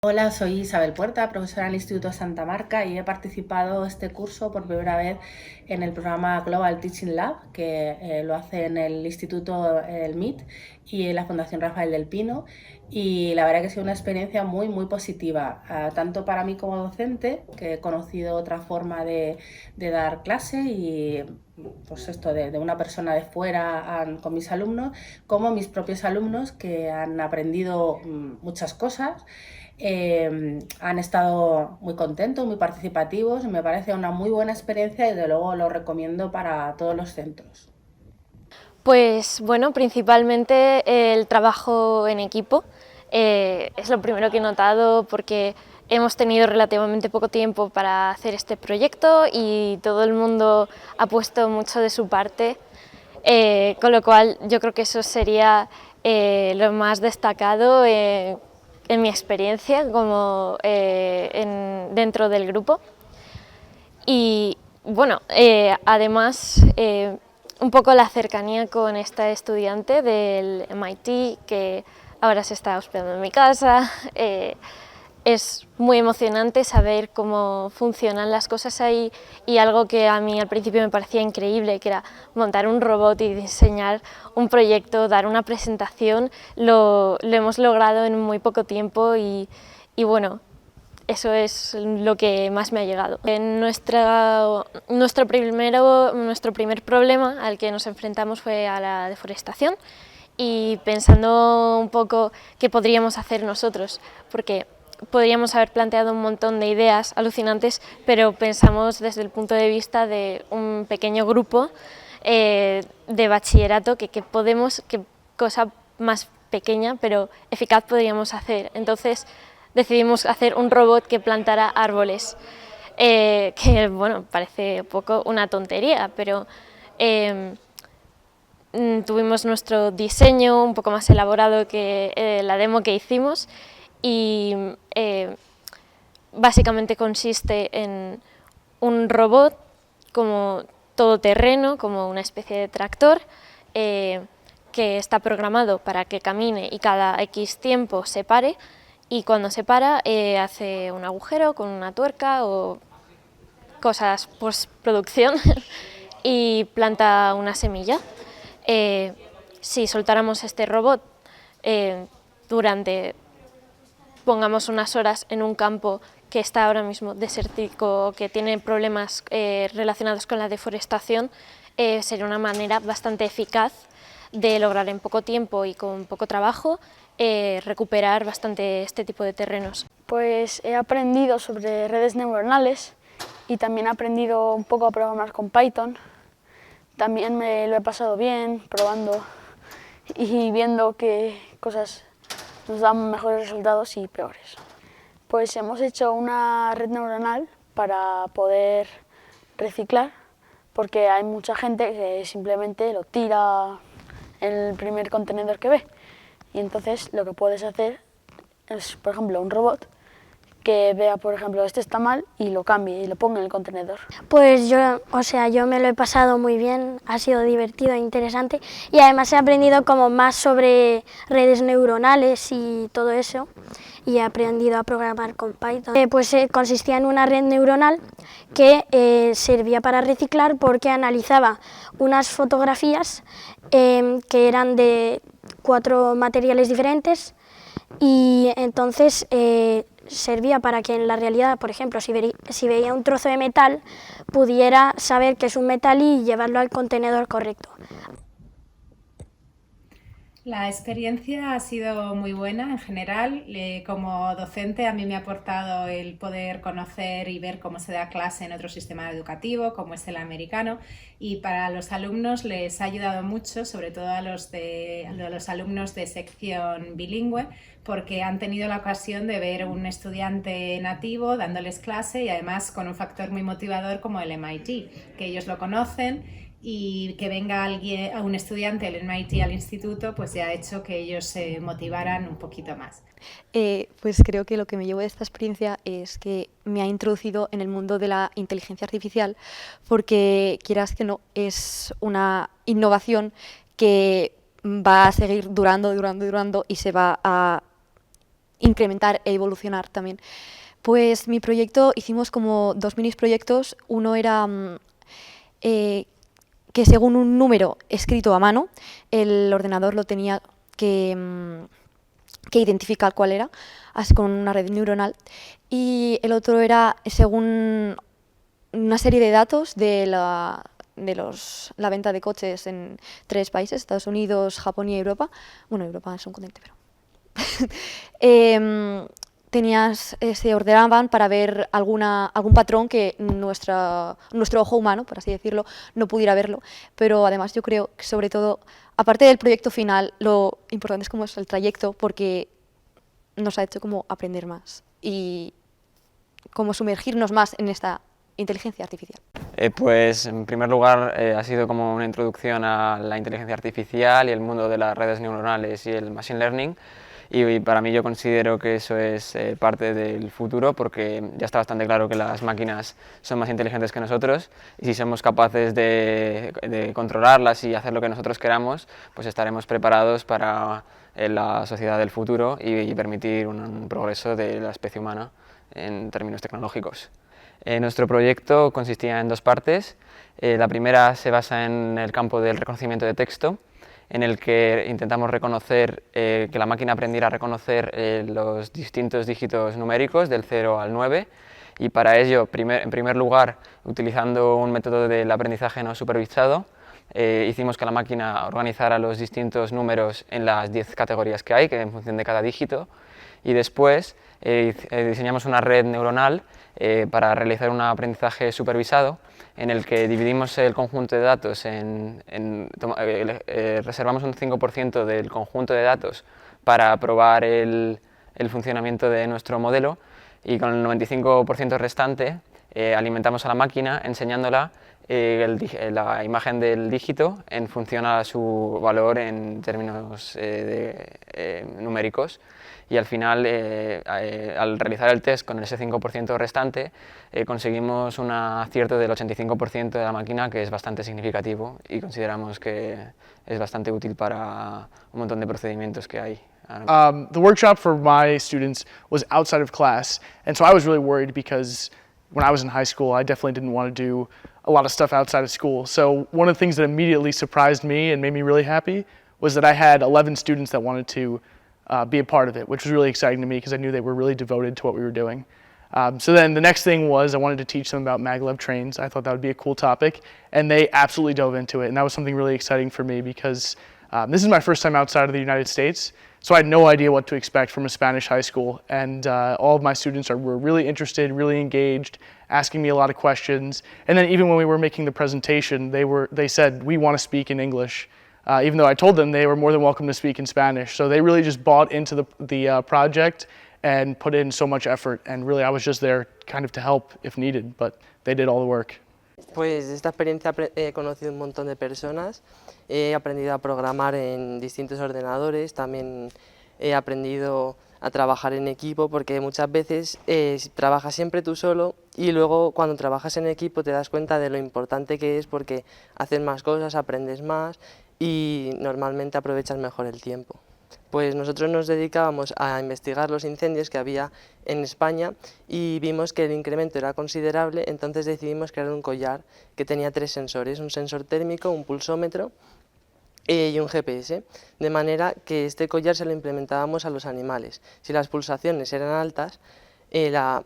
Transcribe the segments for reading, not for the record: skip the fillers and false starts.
Hola, soy Isabel Puerta, profesora en el Instituto Santa Marca y he participado este curso por primera vez en el programa Global Teaching Lab, que lo hace en el Instituto el MIT y en la Fundación Rafael del Pino. Y la verdad que ha sido una experiencia muy positiva, tanto para mí como docente, que he conocido otra forma de dar clase y pues esto de una persona de fuera con mis alumnos, como mis propios alumnos que han aprendido muchas cosas. Han estado muy contentos, muy participativos y me parece una muy buena experiencia y desde luego lo recomiendo para todos los centros. Pues bueno, principalmente el trabajo en equipo es lo primero que he notado porque hemos tenido relativamente poco tiempo para hacer este proyecto y todo el mundo ha puesto mucho de su parte, con lo cual yo creo que eso sería lo más destacado en mi experiencia como dentro del grupo. Y bueno, además un poco la cercanía con esta estudiante del MIT que ahora se está hospedando en mi casa. Es muy emocionante saber cómo funcionan las cosas ahí y algo que a mí al principio me parecía increíble, que era montar un robot y diseñar un proyecto, dar una presentación, lo hemos logrado en muy poco tiempo y bueno, eso es lo que más me ha llegado. Nuestro primer problema al que nos enfrentamos fue a la deforestación y pensando un poco qué podríamos hacer nosotros, porque podríamos haber planteado un montón de ideas alucinantes, pero pensamos desde el punto de vista de un pequeño grupo de bachillerato qué cosa más pequeña pero eficaz podríamos hacer. Entonces decidimos hacer un robot que plantara árboles, que bueno, parece un poco una tontería, pero tuvimos nuestro diseño un poco más elaborado que la demo que hicimos y básicamente consiste en un robot como todoterreno, como una especie de tractor, que está programado para que camine y cada X tiempo se pare, y cuando se para hace un agujero con una tuerca o cosas postproducción y planta una semilla. Si soltáramos este robot durante, pongamos unas horas en un campo que está ahora mismo desértico, que tiene problemas relacionados con la deforestación, sería una manera bastante eficaz de lograr en poco tiempo y con poco trabajo recuperar bastante este tipo de terrenos. Pues he aprendido sobre redes neuronales y también he aprendido un poco a programar con Python. También me lo he pasado bien probando y viendo qué cosas nos dan mejores resultados y peores. Pues hemos hecho una red neuronal para poder reciclar, porque hay mucha gente que simplemente lo tira en el primer contenedor que ve. Y entonces lo que puedes hacer es, por ejemplo, un robot que vea, por ejemplo, este está mal y lo cambie y lo ponga en el contenedor. Pues yo me lo he pasado muy bien, ha sido divertido e interesante y además he aprendido como más sobre redes neuronales y todo eso y he aprendido a programar con Python. Consistía en una red neuronal que servía para reciclar porque analizaba unas fotografías que eran de 4 materiales diferentes y entonces servía para que en la realidad, por ejemplo, si veía un trozo de metal, pudiera saber que es un metal y llevarlo al contenedor correcto. La experiencia ha sido muy buena en general. Como docente a mí me ha aportado el poder conocer y ver cómo se da clase en otro sistema educativo, como es el americano, y para los alumnos les ha ayudado mucho, sobre todo a los alumnos de sección bilingüe, porque han tenido la ocasión de ver un estudiante nativo dándoles clase y además con un factor muy motivador como el MIT, que ellos lo conocen y que venga alguien, un estudiante del MIT al instituto, pues ya ha hecho que ellos se motivaran un poquito más. Pues creo que lo que me llevo de esta experiencia es que me ha introducido en el mundo de la inteligencia artificial, porque quieras que no, es una innovación que va a seguir durando y se va a incrementar e evolucionar también. Pues mi proyecto, hicimos como 2 mini proyectos. Uno era que según un número escrito a mano, el ordenador lo tenía que identificar cuál era, así con una red neuronal. Y el otro era según una serie de datos de la venta de coches en 3 países, Estados Unidos, Japón y Europa. Bueno, Europa es un continente, pero... se ordenaban para ver algún patrón que nuestro ojo humano, por así decirlo, no pudiera verlo. Pero además yo creo que sobre todo, aparte del proyecto final, lo importante es como es el trayecto, porque nos ha hecho como aprender más y como sumergirnos más en esta inteligencia artificial. Pues en primer lugar ha sido como una introducción a la inteligencia artificial y el mundo de las redes neuronales y el machine learning. Y para mí yo considero que eso es parte del futuro, porque ya está bastante claro que las máquinas son más inteligentes que nosotros, y si somos capaces de controlarlas y hacer lo que nosotros queramos, pues estaremos preparados para la sociedad del futuro y permitir un progreso de la especie humana en términos tecnológicos. Nuestro proyecto consistía en 2 partes. La primera se basa en el campo del reconocimiento de texto, en el que intentamos reconocer, que la máquina aprendiera a reconocer los distintos dígitos numéricos del 0 al 9, y para ello, en primer lugar, utilizando un método del aprendizaje no supervisado, hicimos que la máquina organizara los distintos números en las 10 categorías que hay, que en función de cada dígito, y después diseñamos una red neuronal para realizar un aprendizaje supervisado, en el que dividimos el conjunto de datos reservamos un 5% del conjunto de datos para probar el funcionamiento de nuestro modelo, y con el 95% restante alimentamos a la máquina enseñándola la imagen del dígito en función a su valor en términos numéricos. Y al final, al realizar el test con ese 5% restante, conseguimos un acierto del 85% de la máquina, que es bastante significativo, y consideramos que es bastante útil para un montón de procedimientos que hay. The workshop for my students was outside of class, and so I was really worried because when I was in high school, I definitely didn't want to do a lot of stuff outside of school. So one of the things that immediately surprised me and made me really happy was that I had 11 students that wanted to be a part of it, which was really exciting to me because I knew they were really devoted to what we were doing. So then the next thing was I wanted to teach them about maglev trains. I thought that would be a cool topic, and they absolutely dove into it, and that was something really exciting for me because this is my first time outside of the United States, so I had no idea what to expect from a Spanish high school, and all of my students were really interested, really engaged, asking me a lot of questions, and then even when we were making the presentation, they said, "We want to speak in English." Even though I told them they were more than welcome to speak in Spanish. So they really just bought into the project and put in so much effort, and really I was just there kind of to help if needed, but they did all the work. Pues esta experiencia he conocido un montón de personas, he aprendido a programar en distintos ordenadores, también he aprendido a trabajar en equipo, porque muchas veces trabajas siempre tú solo y luego cuando trabajas en equipo te das cuenta de lo importante que es, porque haces más cosas, aprendes más y normalmente aprovechas mejor el tiempo. Pues nosotros nos dedicábamos a investigar los incendios que había en España y vimos que el incremento era considerable, entonces decidimos crear un collar que tenía 3 sensores, un sensor térmico, un pulsómetro y un GPS, de manera que este collar se lo implementábamos a los animales. Si las pulsaciones eran altas, la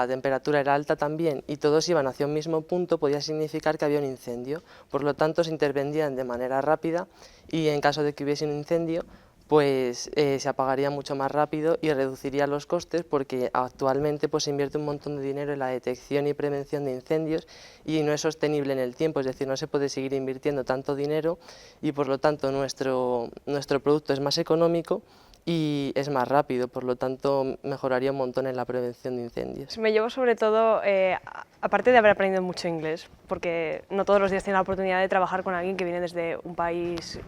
temperatura era alta también y todos iban hacia un mismo punto, podía significar que había un incendio. Por lo tanto, se intervendían de manera rápida y en caso de que hubiese un incendio, pues se apagaría mucho más rápido y reduciría los costes, porque actualmente pues, se invierte un montón de dinero en la detección y prevención de incendios y no es sostenible en el tiempo, es decir, no se puede seguir invirtiendo tanto dinero y por lo tanto nuestro producto es más económico y es más rápido, por lo tanto mejoraría un montón en la prevención de incendios. Me llevo sobre todo, aparte de haber aprendido mucho inglés, porque no todos los días tengo la oportunidad de trabajar con alguien que viene desde un país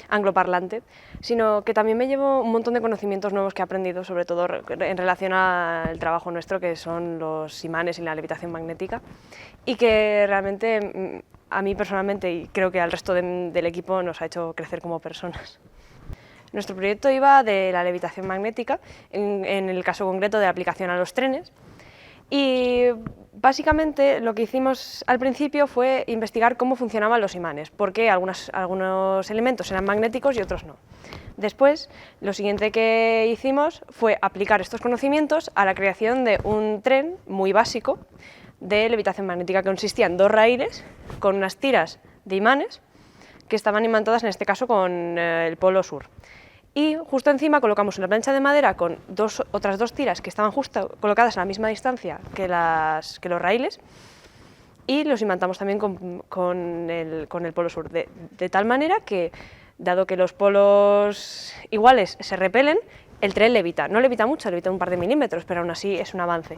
angloparlante, sino que también me llevo un montón de conocimientos nuevos que he aprendido, sobre todo en relación al trabajo nuestro, que son los imanes y la levitación magnética, y que realmente a mí personalmente, y creo que al resto del equipo, nos ha hecho crecer como personas. Nuestro proyecto iba de la levitación magnética, en el caso concreto de la aplicación a los trenes, y básicamente lo que hicimos al principio fue investigar cómo funcionaban los imanes, porque algunos elementos eran magnéticos y otros no. Después, lo siguiente que hicimos fue aplicar estos conocimientos a la creación de un tren muy básico de levitación magnética, que consistía en 2 raíles con unas tiras de imanes que estaban imantadas en este caso con el polo sur. Y justo encima colocamos una plancha de madera con otras 2 tiras que estaban justo colocadas a la misma distancia que los raíles, y los imantamos también con el polo sur, de tal manera que, dado que los polos iguales se repelen, el tren levita. No levita mucho, levita un par de milímetros, pero aún así es un avance.